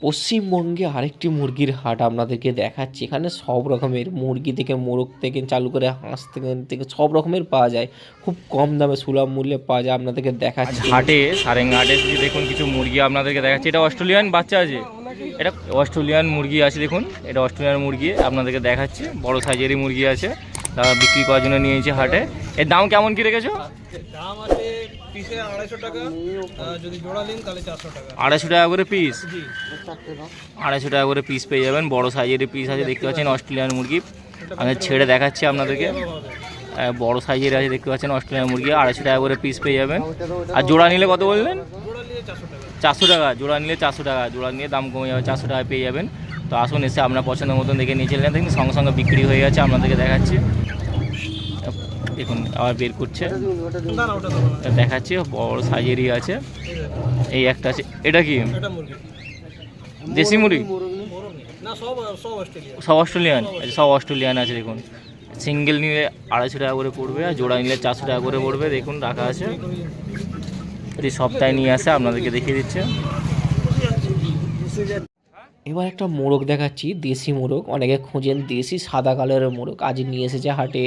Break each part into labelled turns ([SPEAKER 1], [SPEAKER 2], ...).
[SPEAKER 1] পশ্চিমবঙ্গে আরেকটি মুরগির হাট আপনাদেরকে দেখাচ্ছি। এখানে সব রকমের মুরগি থেকে মোরগ থেকে চালু করে হাঁস থেকে সব রকমের পাওয়া যায়, খুব কম দামে সুলভ মূল্যে পাওয়া যায়। আপনাদেরকে দেখাচ্ছি
[SPEAKER 2] হাটে সারেঙ্গা হাটে এসেছি। দেখুন কিছু মুরগি আপনাদেরকে দেখাচ্ছি। এটা অস্ট্রেলিয়ান বাচ্চা আছে, এটা অস্ট্রেলিয়ান মুরগি আছে। দেখুন এটা অস্ট্রেলিয়ান মুরগি আপনাদেরকে দেখাচ্ছি। বড় সাইজেরই মুরগি আছে, তারা বিক্রি করার জন্য নিয়েছে হাটে। এর দাম কেমন কি রেখেছো?
[SPEAKER 3] দাম আছে পিসে 250 টাকা, যদি জোড়া নিন তাহলে 400 টাকা।
[SPEAKER 2] 250 টাকা করে পিস,
[SPEAKER 3] জি
[SPEAKER 2] 250 টাকা করে পিস পেয়ে যাবেন। বড় সাইজের পিস আছে, দেখতে পাচ্ছেন অস্ট্রেলিয়ান মুরগি। আমি ছেড়ে দেখাচ্ছি আপনাদেরকে। বড় সাইজের আছে, দেখতে পাচ্ছেন অস্ট্রেলিয়ান মুরগি। 250 টাকা করে পিস পেয়ে যাবেন। আর জোড়া নিলে কত বললেন?
[SPEAKER 3] জোড়া নিলে 400 টাকা।
[SPEAKER 2] 400 টাকা জোড়া নিলে, 400 টাকা জোড়া নিয়ে দাম কমে যাবে, 400 টাকা পেয়ে যাবেন। তো আসুন, এসে আপনার পছন্দের মতন দেখে নিয়ে চলে যান। দেখুন সঙ্গে সঙ্গে বিক্রি হয়ে গেছে, আপনাদেরকে দেখাচ্ছি। দেখুন আবার বের করছে,
[SPEAKER 3] না না ওটা দেবো না।
[SPEAKER 2] দেখাচ্ছি। বড় সাইজেরই আছে, এই একটা আছে। এটা কি
[SPEAKER 3] এটা মুরগি
[SPEAKER 2] দেশি মুরগি?
[SPEAKER 3] মোরগ নেই। না সব সব অস্ট্রেলিয়া।
[SPEAKER 2] সব অস্ট্রেলিয়ান আছে, সব অস্ট্রেলিয়ান আছে। দেখুন সিঙ্গেল নিলে 250 টাকা করে পড়বে, আর জোড়া নিলে 400 টাকা করে পড়বে। দেখুন রাখা আছে, প্রতি সপ্তাহে নিয়ে আসে, আপনাদেরকে দেখিয়ে দিচ্ছে।
[SPEAKER 1] এবার একটা মোরগ দেখাচ্ছি, দেশি মোরগ। অনেকে খোঁজেন দেশি সাদা কালারের মোরগ, আজ নিয়ে এসেছে হাটে।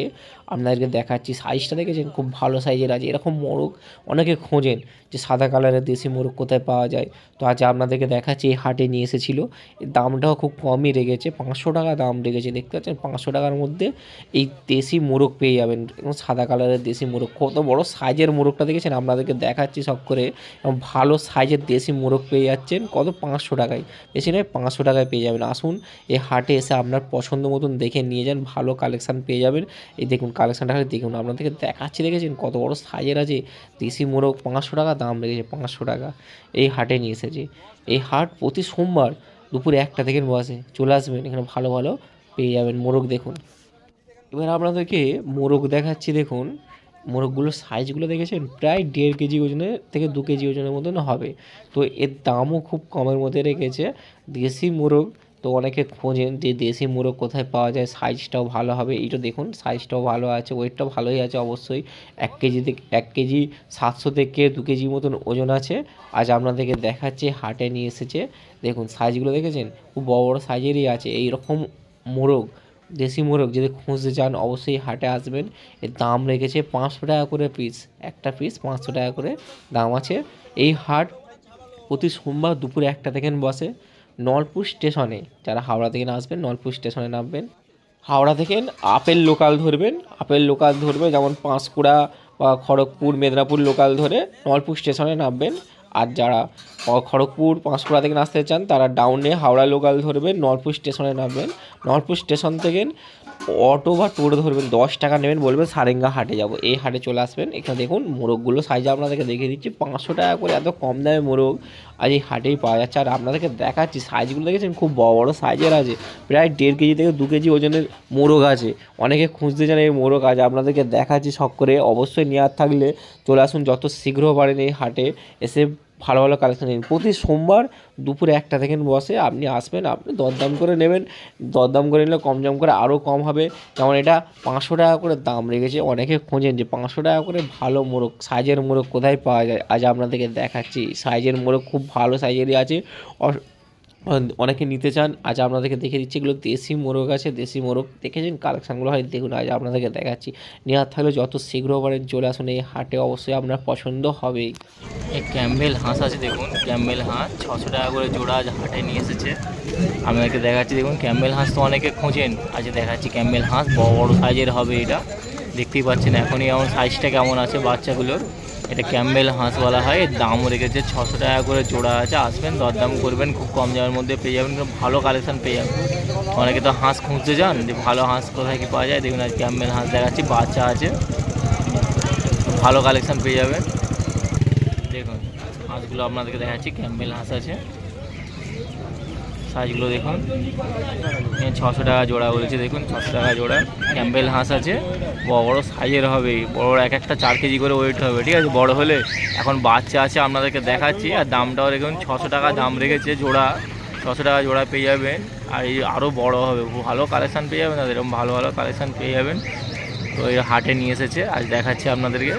[SPEAKER 1] আপনাদেরকে দেখাচ্ছি, সাইজটা দেখেছেন খুব ভালো সাইজের আছে। এরকম মোরগ অনেকে খোঁজেন যে সাদা কালারের দেশি মোরগ কোথায় পাওয়া যায়। তো আজ আপনাদেরকে দেখাচ্ছি, এই হাটে নিয়ে এসেছিল। এর দামটাও খুব কমই রেখেছে, 500 টাকা দাম রেখেছে। দেখতে পাচ্ছেন 500 টাকার মধ্যে এই দেশি মোরগ পেয়ে যাবেন, এবং সাদা কালারের দেশি মোরগ। কত বড় সাইজের মোরগটা দেখেছেন, আপনাদেরকে দেখাচ্ছি সব করে। এবং ভালো সাইজের দেশি মোরগ পেয়ে যাচ্ছেন কত, 500 টাকায়। বেশি নয়, 500 টাকায় পেয়ে যাবেন। আসুন এই হাটে এসে আপনার পছন্দ মতন দেখে নিয়ে যান, ভালো কালেকশান পেয়ে যাবেন। এই দেখুন কালেকশানটা দেখুন, আপনাদেরকে দেখাচ্ছি। দেখেছেন কত বড় সাইজের আছে দেশি মোরগ, 500 টাকা দাম রেখেছে। 500 টাকা এই হাটে নিয়ে এসেছে। এই হাট প্রতি সোমবার দুপুর 1টা থেকে বসে, চলে আসবেন, এখানে ভালো ভালো পেয়ে যাবেন মোরগ। দেখুন এবার আপনাদেরকে মোরগ দেখাচ্ছি। দেখুন মোরগগুলোর সাইজগুলো দেখেছেন, প্রায় 1.5 কেজি ওজনের থেকে 2 কেজি ওজনের মতন হবে। তো এর দামও খুব কমের মধ্যে রেখেছে। দেশি মোরগ তো অনেকে খোঁজেন যে দেশি মোরগ কোথায় পাওয়া যায়, সাইজটাও ভালো হবে। এইটা দেখুন সাইজটাও ভালো আছে, ওয়েটটাও ভালোই আছে অবশ্যই। 1 কেজি 700 থেকে 2 কেজি মতন ওজন আছে। আজ আপনাদেরকে দেখাচ্ছি, হাটে নিয়ে এসেছে। দেখুন সাইজগুলো দেখেছেন, খুব বড় বড় সাইজেরই আছে। এই রকম মোরগ, দেশি মোরগ যদি খুঁজতে চান অবশ্যই হাটে আসবেন। এর দাম রেখেছে 500 টাকা করে পিস, একটা পিস 500 টাকা করে দাম আছে। এই হাট প্রতি সোমবার দুপুর 1টা থেকে বসে, নলপুর স্টেশনে। যারা হাওড়া থেকে আসবেন নলপুর স্টেশনে নামবেন। হাওড়া থেকে আপেল লোকাল ধরবেন, আপেল লোকাল ধরবে, যেমন পাঁশকুড়া বা খড়গপুর মেদিনীপুর লোকাল ধরে নলপুর স্টেশনে নামবেন। আর যারা খড়গপুর পাঁশকুড়া থেকে আসতে চান তারা ডাউনে হাওড়া লোকাল ধরবেন, নলপুর স্টেশনে নামবেন। নলপুর স্টেশন থেকে অটো বা টোটো ধরবেন, 10 টাকা নেবেন, বলবেন সারেঙ্গা হাটে যাব। এই হাটে চলে আসবেন। এখানে দেখুন মোরগগুলো সাইজ আপনাদেরকে দেখিয়ে দিচ্ছি, 500 টাকা করে এত কম দামে মোরগ আজ এই হাটেই পাওয়া যাচ্ছে। আর আপনাদেরকে দেখাচ্ছি সাইজগুলো দেখেছেন, খুব বড় বড় সাইজের আছে, প্রায় 1.5 কেজি থেকে 2 কেজি ওজনের মোরগ আছে। অনেকে খুঁজতে চান এই মোরগ, আজ আপনাদেরকে দেখাচ্ছি শখ করে। অবশ্যই নেওয়ার থাকলে চলে আসুন যত শীঘ্র পারেন এই হাটে এসে ভালো ভালো কালেকশন নিন। প্রতি সোমবার দুপুরে 1টা থেকে বসে, আপনি আসবেন, আপনি দরদাম করে নেবেন। দরদাম করে নিলে কম জম করে আরও কম হবে। যেমন এটা 500 টাকা করে দাম রেখেছে। অনেকে খোঁজেন যে 500 টাকা করে ভালো মোরগ, সাইজের মোরগ কোথায় পাওয়া যায়, আজ আপনাদেরকে দেখাচ্ছি। সাইজের মোরগ খুব ভালো সাইজেরই আছে, অনেকে নিতে চান। আজ আপনাদেরকে দেখে দিচ্ছি, এগুলো দেশি মোরগ আছে। দেশি মোরগ দেখেছেন কালেকশানগুলো হয়, দেখুন আজ আপনাদেরকে দেখাচ্ছি। নেওয়ার থাকলে যত শীঘ্র পারেন চলে আসুন এই হাটে, অবশ্যই আপনার পছন্দ হবেই।
[SPEAKER 2] এই ক্যাম্বেল হাঁস আছে, দেখুন ক্যাম্বেল হাঁস 600 টাকা করে জোড়া আজ হাটে নিয়ে এসেছে। আপনাদেরকে দেখাচ্ছি। দেখুন ক্যাম্বেল হাঁস তো অনেকে খোঁজেন, আজ দেখাচ্ছি ক্যাম্বেল হাঁস। বড় বড় সাইজের হবে এটা, দেখতেই পাচ্ছেন এখনই এমন সাইজটা কেমন আছে বাচ্চাগুলোর। এটা ক্যাম্বেল হাঁস বলা হয়। এর দামও রেখেছে 600 টাকা করে জোড়া আছে। আসবেন দরদাম করবেন, খুব কম দামের মধ্যে পেয়ে যাবেন, ভালো কালেকশান পেয়ে যাবেন। অনেকে তো হাঁস খুঁজতে যান যে ভালো হাঁস কোথায় কী পাওয়া যায়। দেখুন আজ ক্যাম্বেল হাঁস দেখাচ্ছি, বাচ্চা আছে, ভালো কালেকশান পেয়ে যাবেন। দেখুন হাঁসগুলো আপনাদেরকে দেখাচ্ছি, ক্যাম্বেল হাঁস আছে। সাইজগুলো দেখুন, 600 টাকা জোড়া বলেছে। দেখুন 600 টাকা জোড়া ক্যাম্বেল হাঁস আছে। বড় বড় সাইজের হবে, বড় এক একটা 4 কেজি করে ওয়েট হবে, ঠিক আছে বড় হলে। এখন বাচ্চা আছে আপনাদেরকে দেখাচ্ছি। আর দামটাও দেখুন 600 টাকা দাম রেখেছে জোড়া, 600 টাকা জোড়া পেয়ে যাবেন। আর এই আরও বড় হবে, ভালো কালেকশান পেয়ে যাবেন, এরকম ভালো ভালো কালেকশান পেয়ে যাবেন। তো এই হাটে নিয়ে এসেছে, আজ দেখাচ্ছি আপনাদেরকে।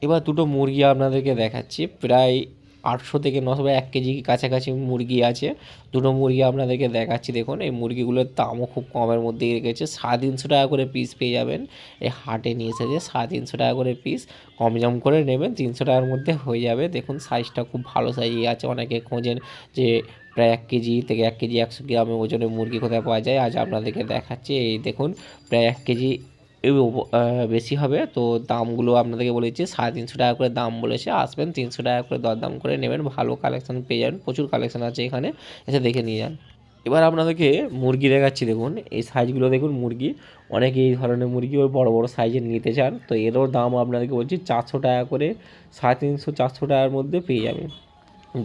[SPEAKER 1] এবার দুটো মুরগি আপনাদেরকে দেখাচ্ছি, প্রায় 800 থেকে 900 বা 1 কেজি কাছাকাছি মুরগি আছে। দুটো মুরগি আপনাদেরকে দেখাচ্ছি দেখুন। এই মুরগিগুলোর দামও খুব কমের মধ্যেই রেখেছে, 350 টাকা করে পিস পেয়ে যাবেন। এই হাটে নিয়ে এসেছে 350 টাকা করে পিস, কম জম করে নেবেন 300 টাকার মধ্যে হয়ে যাবে। দেখুন সাইজটা খুব ভালো সাইজই আছে। অনেকে খোঁজেন যে প্রায় 1 কেজি থেকে 1 কেজি 100 গ্রামের ওজনের মুরগি কোথায় পাওয়া যায়, আজ আপনাদেরকে দেখাচ্ছি। এই দেখুন প্রায় 1 কেজি বেশি হবে। তো দামগুলো আপনাদেরকে বলেছি 350 টাকা করে দাম বলেছে, আসবেন 300 টাকা করে দরদাম করে নেবেন, ভালো কালেকশান পেয়ে যাবেন, প্রচুর কালেকশান আছে এখানে, এসে দেখে নিয়ে যান। এবার আপনাদেরকে মুরগি দেখাচ্ছি দেখুন। এই সাইজগুলো দেখুন মুরগি, অনেকে এই ধরনের মুরগি ওই বড় বড় সাইজের নিতে চান, তো এরও দাম আপনাদেরকে বলছি 400 টাকা করে, 350 400 টাকার মধ্যে পেয়ে যাবেন।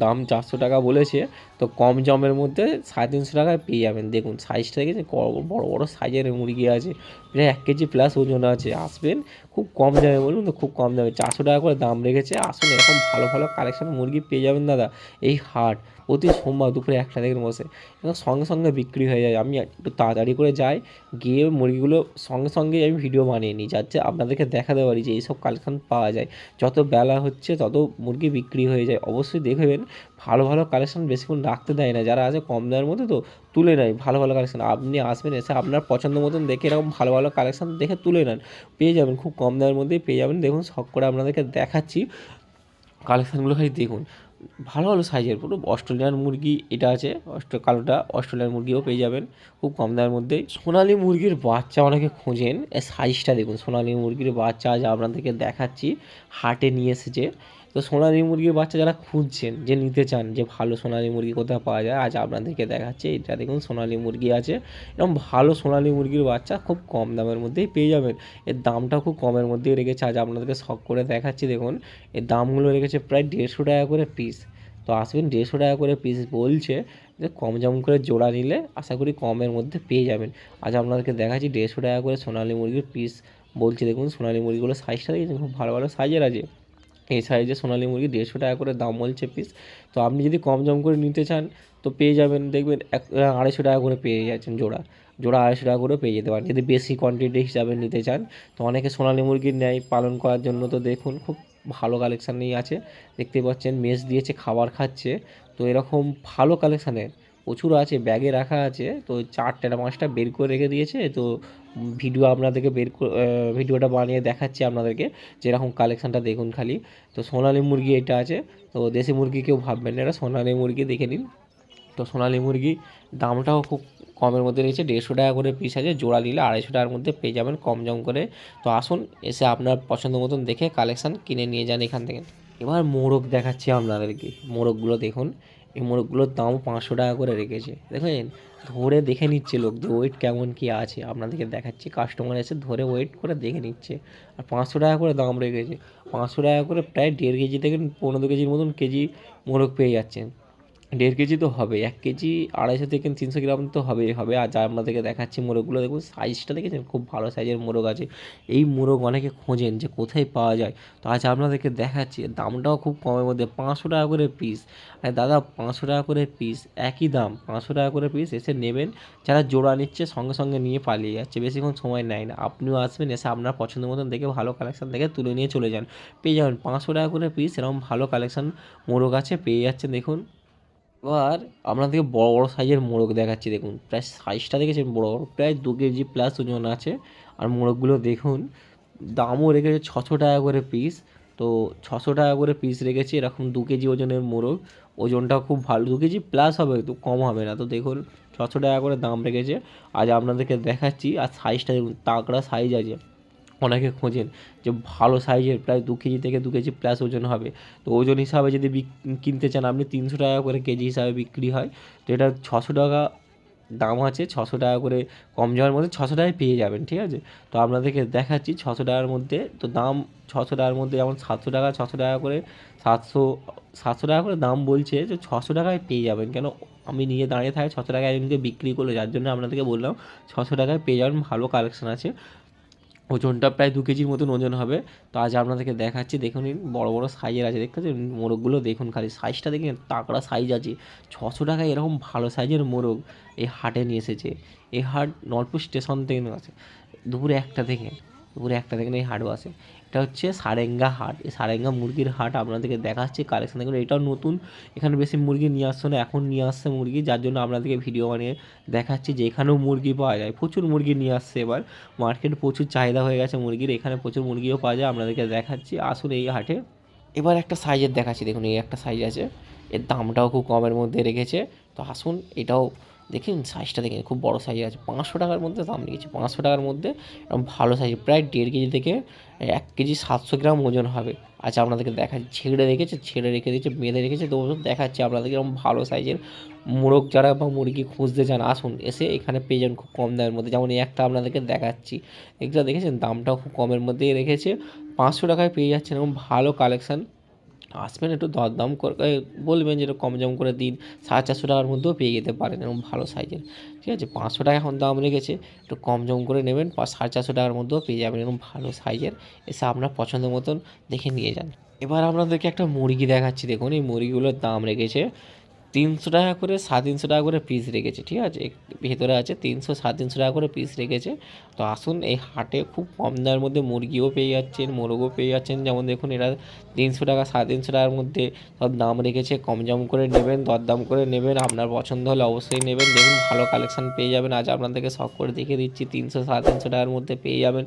[SPEAKER 1] দাম 400 টাকা বলেছে, তো কম জমের মধ্যে 350 টাকায় পেয়ে যাবেন। দেখুন সাইজটা দেখেছেন, বড় বড় সাইজের মুরগি আছে, প্রায় 1 কেজি প্লাস ওজন আছে। আসবেন খুব কম দামে, বলুন তো খুব কম দামে 400 টাকা করে দাম রেখেছে। আসুন, এরকম ভালো ভালো কালেকশন মুরগি পেয়ে যাবেন দাদা। এই হাট প্রতি সোমবার দুপুরে 1টা থেকে বসে, এবং সঙ্গে সঙ্গে বিক্রি হয়ে যায়। আমি একটু তাড়াতাড়ি করে যাই, গিয়ে মুরগিগুলো সঙ্গে সঙ্গে আমি ভিডিও বানিয়ে নিই, যাতে আপনাদেরকে দেখাতে পারি যে এইসব কালেকশন পাওয়া যায়। যত বেলা হচ্ছে তত মুরগি বিক্রি হয়ে যায়। অবশ্যই দেখবেন ভালো ভালো কালেকশন বেশিক্ষণ রাখতে দেয় না, যারা আছে কম দামের মধ্যে তো তুলে নেয় ভালো ভালো কালেকশন। আপনি আসবেন, এসে আপনার পছন্দ মতন দেখে এরকম ভালো ভালো কালেকশন দেখে তুলে নেন, পেয়ে যাবেন খুব কম দামের মধ্যেই পেয়ে যাবেন। দেখুন শখ করে আপনাদেরকে দেখাচ্ছি কালেকশানগুলো, খালি দেখুন ভালো ভালো সাইজের। পুরো অস্ট্রেলিয়ান মুরগি এটা আছে, কালোটা অস্ট্রেলিয়ান মুরগিও পেয়ে যাবেন খুব কম দামের মধ্যেই। সোনালি মুরগির বাচ্চা অনেকে খোঁজেন, এর সাইজটা দেখুন। সোনালি মুরগির বাচ্চা আজ আপনাদেরকে দেখাচ্ছি, হাটে নিয়ে এসেছে। তো সোনালি মুরগির বাচ্চা যারা খুঁজছেন, যে নিতে চান যে ভালো সোনালি মুরগি কোথায় পাওয়া যায়, আজ আপনাদেরকে দেখাচ্ছে। এটা দেখুন সোনালি মুরগি আছে, এরকম ভালো সোনালি মুরগির বাচ্চা খুব কম দামের মধ্যেই পেয়ে যাবেন। এর দামটা খুব কমের মধ্যেই রেখেছে, আজ আপনাদেরকে শখ করে দেখাচ্ছি। দেখুন এর দামগুলো রেখেছে প্রায় 150 টাকা করে পিস। তো আসবেন, 150 টাকা করে পিস বলছে, যে কম জম করে জোড়া নিলে আশা করি কমের মধ্যে পেয়ে যাবেন। আজ আপনাদেরকে দেখাচ্ছি 150 টাকা করে সোনালি মুরগির পিস বলছি। দেখুন সোনালি মুরগিগুলো সাইজটা দেখেছেন, খুব ভালো ভালো সাইজের আছে। এই সাইজে সোনালি মুরগি 150 টাকা করে দাম বলছে পিস। তো আপনি যদি কম জম করে নিতে চান তো পেয়ে যাবেন, দেখবেন 250 টাকা করে পেয়ে যাচ্ছেন জোড়া, জোড়া 250 টাকা করে পেয়ে যেতে পারেন যদি বেশি কোয়ান্টিটি হিসাবে নিতে চান। তো অনেকে সোনালি মুরগির নেয় পালন করার জন্য। তো দেখুন খুব ভালো কালেকশানই আছে, দেখতে পাচ্ছেন মেস দিয়েছে, খাবার খাচ্ছে। তো এরকম ভালো কালেকশানের প্রচুর আছে, ব্যাগে রাখা আছে। তো 4টা না 5টা বের করে রেখে দিয়েছে। তো ভিডিও আপনাদেরকে ভিডিওটা বানিয়ে দেখাচ্ছি আপনাদেরকে, যেরকম কালেকশানটা দেখুন খালি। তো সোনালি মুরগি এটা আছে, তো দেশি মুরগি কেউ ভাববেন না, এটা সোনালি মুরগি, দেখে নিন। তো সোনালি মুরগি দামটাও খুব কমের মধ্যে রয়েছে, 150 টাকা করে পিস আছে, জোড়া নিলে 250 টাকার মধ্যে পেয়ে যাবেন কম জম করে। তো আসুন, এসে আপনার পছন্দ মতন দেখে কালেকশান কিনে নিয়ে যান এখান থেকে। এবার মোরগ দেখাচ্ছি আপনাদেরকে, মোরগগুলো দেখুন। এই মোরগগুলোর দাম 500 টাকা করে রেখেছে, দেখেন ধরে দেখে নিচ্ছে লোক যে ওয়েট কেমন কী আছে। আপনাদেরকে দেখাচ্ছি, কাস্টমার এসে ধরে ওয়েট করে দেখে নিচ্ছে। আর 500 টাকা করে দাম রেখেছে, 500 টাকা করে প্রায় 1.5 কেজি থেকে 15 কেজির মতন কেজি মোরগ পেয়ে যাচ্ছেন। 1.5 কেজি তো হবে, 1 কেজি 250 থেকে 300 গ্রাম তো হবেই হবে। আর যা আপনাদেরকে দেখাচ্ছি মোরগগুলো দেখুন, সাইজটা দেখেছেন, খুব ভালো সাইজের মোরগ আছে। এই মোরগ অনেকে খোঁজেন যে কোথায় পাওয়া যায়, তো আজ আপনাদেরকে দেখাচ্ছি। দামটাও খুব কমের মধ্যে, 500 টাকা করে পিস। আর দাদা 500 টাকা করে পিস, একই দাম 500 টাকা করে পিস। এসে নেবেন, যারা জোড়া নিচ্ছে সঙ্গে সঙ্গে নিয়ে পালিয়ে যাচ্ছে, বেশিক্ষণ সময় নেয় না। আপনিও আসবেন, এসে আপনার পছন্দ মতন দেখে ভালো কালেকশান দেখে তুলে নিয়ে চলে যান, পেয়ে যাবেন 500 টাকা করে পিস। এরকম ভালো কালেকশান মোরগ আছে, পেয়ে যাচ্ছেন দেখুন। এবার আপনাদেরকে বড় বড় সাইজের মোরগ দেখাচ্ছি, দেখুন প্রায় সাইজটা দেখেছেন বড় বড়, প্রায় 2 কেজি প্লাস ওজন আছে। আর মোরগগুলো দেখুন, দামও রেখেছে 600 টাকা করে পিস। তো 600 টাকা করে পিস রেখেছে, এরকম 2 কেজি ওজনের মোরগ, ওজনটা খুব ভালো, 2 কেজি প্লাস হবে, তো কম হবে না। তো দেখুন 600 টাকা করে দাম রেখেছে, আজ আপনাদেরকে দেখাচ্ছি। আর সাইজটা দেখুন, তাগড়া সাইজ আছে। অনেকে খোঁজেন যে ভালো সাইজের, প্রায় 2 কেজি থেকে 2 কেজি প্লাস ওজন হবে। তো ওজন হিসাবে যদি কিনতে চান আপনি, 300 টাকা করে কেজি হিসাবে বিক্রি হয়। তো এটা 600 টাকা দাম আছে, 600 টাকা করে কম যাওয়ার মধ্যে 600 টাকায় পেয়ে যাবেন, ঠিক আছে। তো আপনাদেরকে দেখাচ্ছি 600 টাকার মধ্যে। তো দাম 600 টাকার মধ্যে, যেমন 700 টাকা 600 টাকা করে, 700 টাকা করে দাম বলছে, যে 600 টাকায় পেয়ে যাবেন। কেন আমি নিয়ে দাঁড়িয়ে থাকি 600 টাকায় একজনকে বিক্রি করলে, যার জন্য আপনাদেরকে বললাম 600 টাকায় পেয়ে যাবেন, ভালো কালেকশন আছে। ওজনটা প্রায় 2 কেজির মতন ওজন হবে। তো আজ আপনাদেরকে দেখাচ্ছি, দেখুন বড় বড় সাইজের আছে, দেখতে পাচ্ছেন মোরগগুলো দেখুন, খালি সাইজটা দেখেন, তাকড়া সাইজ আছে। 600 টাকায় এরকম ভালো সাইজের মোরগ এই হাটে নিয়ে এসেছে। এই হাট নলপুর স্টেশন থেকে আছে, দুপুরে 1টা থেকে, এই হাট বসে। এটা হচ্ছে সারেঙ্গা হাট। এই সারেঙ্গা মুরগির হাট আপনাদেরকে দেখাচ্ছি কালেকশন। দেখুন এটাও নতুন, এখানে বেশি মুরগি নিয়ে আসছে না, এখন নিয়ে আসছে মুরগি, যার জন্য আপনাদেরকে ভিডিও বানিয়ে দেখাচ্ছি যে এখানেও মুরগি পাওয়া যায়। প্রচুর মুরগি নিয়ে আসছে, এবার মার্কেট প্রচুর চাহিদা হয়ে গেছে মুরগির, এখানে প্রচুর মুরগিও পাওয়া যায়। আপনাদেরকে দেখাচ্ছি, আসুন এই হাটে। এবার একটা সাইজের দেখাচ্ছি, দেখুন এই একটা সাইজ আছে, এর দামটাও খুব কমের মধ্যে রেখেছে। তো আসুন এটাও দেখুন, সাইজটা দেখুন খুব বড় সাইজ আছে, 500 টাকার মধ্যে দাম রেখেছে। 500 টাকার মধ্যে এরকম ভালো সাইজ, প্রায় 1.5 কেজি থেকে 1 কেজি 700 গ্রাম ওজন হবে। আচ্ছা আপনাদেরকে দেখাচ্ছি, ছেড়ে রেখেছে, ছেড়ে রেখে দিয়েছে, বেঁধে রেখেছে। তো দেখাচ্ছি আপনাদেরকে এরকম ভালো সাইজের মোরগ যারা বা মুরগি খুঁজতে চান, আসুন এসে এখানে পেয়ে যাবেন খুব কম দামের মধ্যে। যেমন এই একটা আপনাদেরকে দেখাচ্ছি, এটা দেখেছেন, দামটাও খুব কমের মধ্যেই রেখেছে, 500 টাকায় পেয়ে যাচ্ছেন এরকম ভালো কালেকশান। আসবেন, একটু দরদাম করে বলবেন যে একটু কম জম করে দিন, 450 টাকার মধ্যেও পেয়ে যেতে পারেন এরকম ভালো সাইজের। ঠিক আছে, 500 টাকা এখন দাম রেখেছে, একটু কম জম করে নেবেন, 450 টাকার মধ্যেও পেয়ে যাবেন এরকম ভালো সাইজের। এসে আপনার পছন্দ মতন দেখে নিয়ে যান। এবার আপনাদেরকে একটা মুরগি দেখাচ্ছি, দেখুন এই মুরগিগুলোর দাম রেখেছে 300 টাকা করে, 350 টাকা করে পিস রেখেছে। ঠিক আছে, ভেতরে আছে 300 350 টাকা করে পিস রেখেছে। তো আসুন এই হাটে খুব কম দামের মধ্যে মুরগিও পেয়ে যাচ্ছেন, মোরগও পেয়ে যাচ্ছেন। যেমন দেখুন এরা 300 টাকা 350 টাকার মধ্যে সব দাম রেখেছে, কম জম করে নেবেন, দরদাম করে নেবেন, আপনার পছন্দ হলে অবশ্যই নেবেন। দেখুন ভালো কালেকশান পেয়ে যাবেন। আজ আপনাদেরকে শখ করে দেখিয়ে দিচ্ছি, 300 350 টাকার মধ্যে পেয়ে যাবেন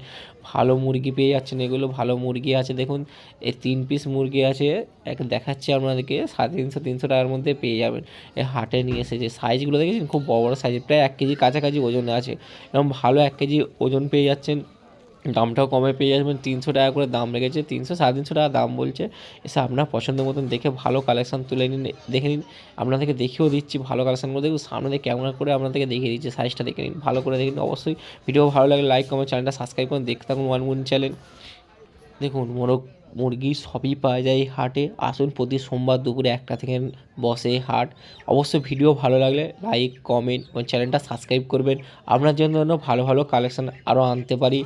[SPEAKER 1] ভালো মুরগি পেয়ে যাচ্ছেন। এগুলো ভালো মুরগি আছে, দেখুন এই 3 পিস মুরগি আছে, এক দেখাচ্ছি আপনাদেরকে, 350 300 টাকার মধ্যে পেয়ে যাবেন। এই হাটে নিয়ে এসেছে, সাইজগুলো দেখেছেন খুব বড় বড় সাইজ, প্রায় 1 কেজি কাছাকাছি ওজনে আছে, এবং ভালো 1 কেজি ওজন পেয়ে যাচ্ছেন। দামটাও কমে পেয়ে যাবেন, 300 টাকা করে দাম রেখেছে, 300 350 টাকা দাম বলছে। এসে আপনার পছন্দ মতন দেখে ভালো কালেকশান তুলে নিন, দেখে নিন। আপনাদেরকে দেখিয়েও দিচ্ছি ভালো কালেকশানগুলো, দেখুন সামনে দিয়ে ক্যামেরা করে আপনাদেরকে দেখিয়ে দিচ্ছি, সাইজটা দেখে নিন, ভালো করে দেখে নিন। অবশ্যই ভিডিও ভালো লাগলে লাইক কমেন্ট, চ্যানেলটা সাবস্ক্রাইব করুন, দেখতে থাকুন ওয়ান গুন চ্যানেল। দেখুন মোরগ মুরগি সবই পাওয়া যায় এই হাটে, আসুন প্রতি সোমবার দুপুরে 1টা থেকে বসে এই হাট। অবশ্যই ভিডিও ভালো লাগলে লাইক কমেন্ট এবং চ্যানেলটা সাবস্ক্রাইব করবেন, আপনার জন্য ভালো ভালো কালেকশান আরও আনতে পারি।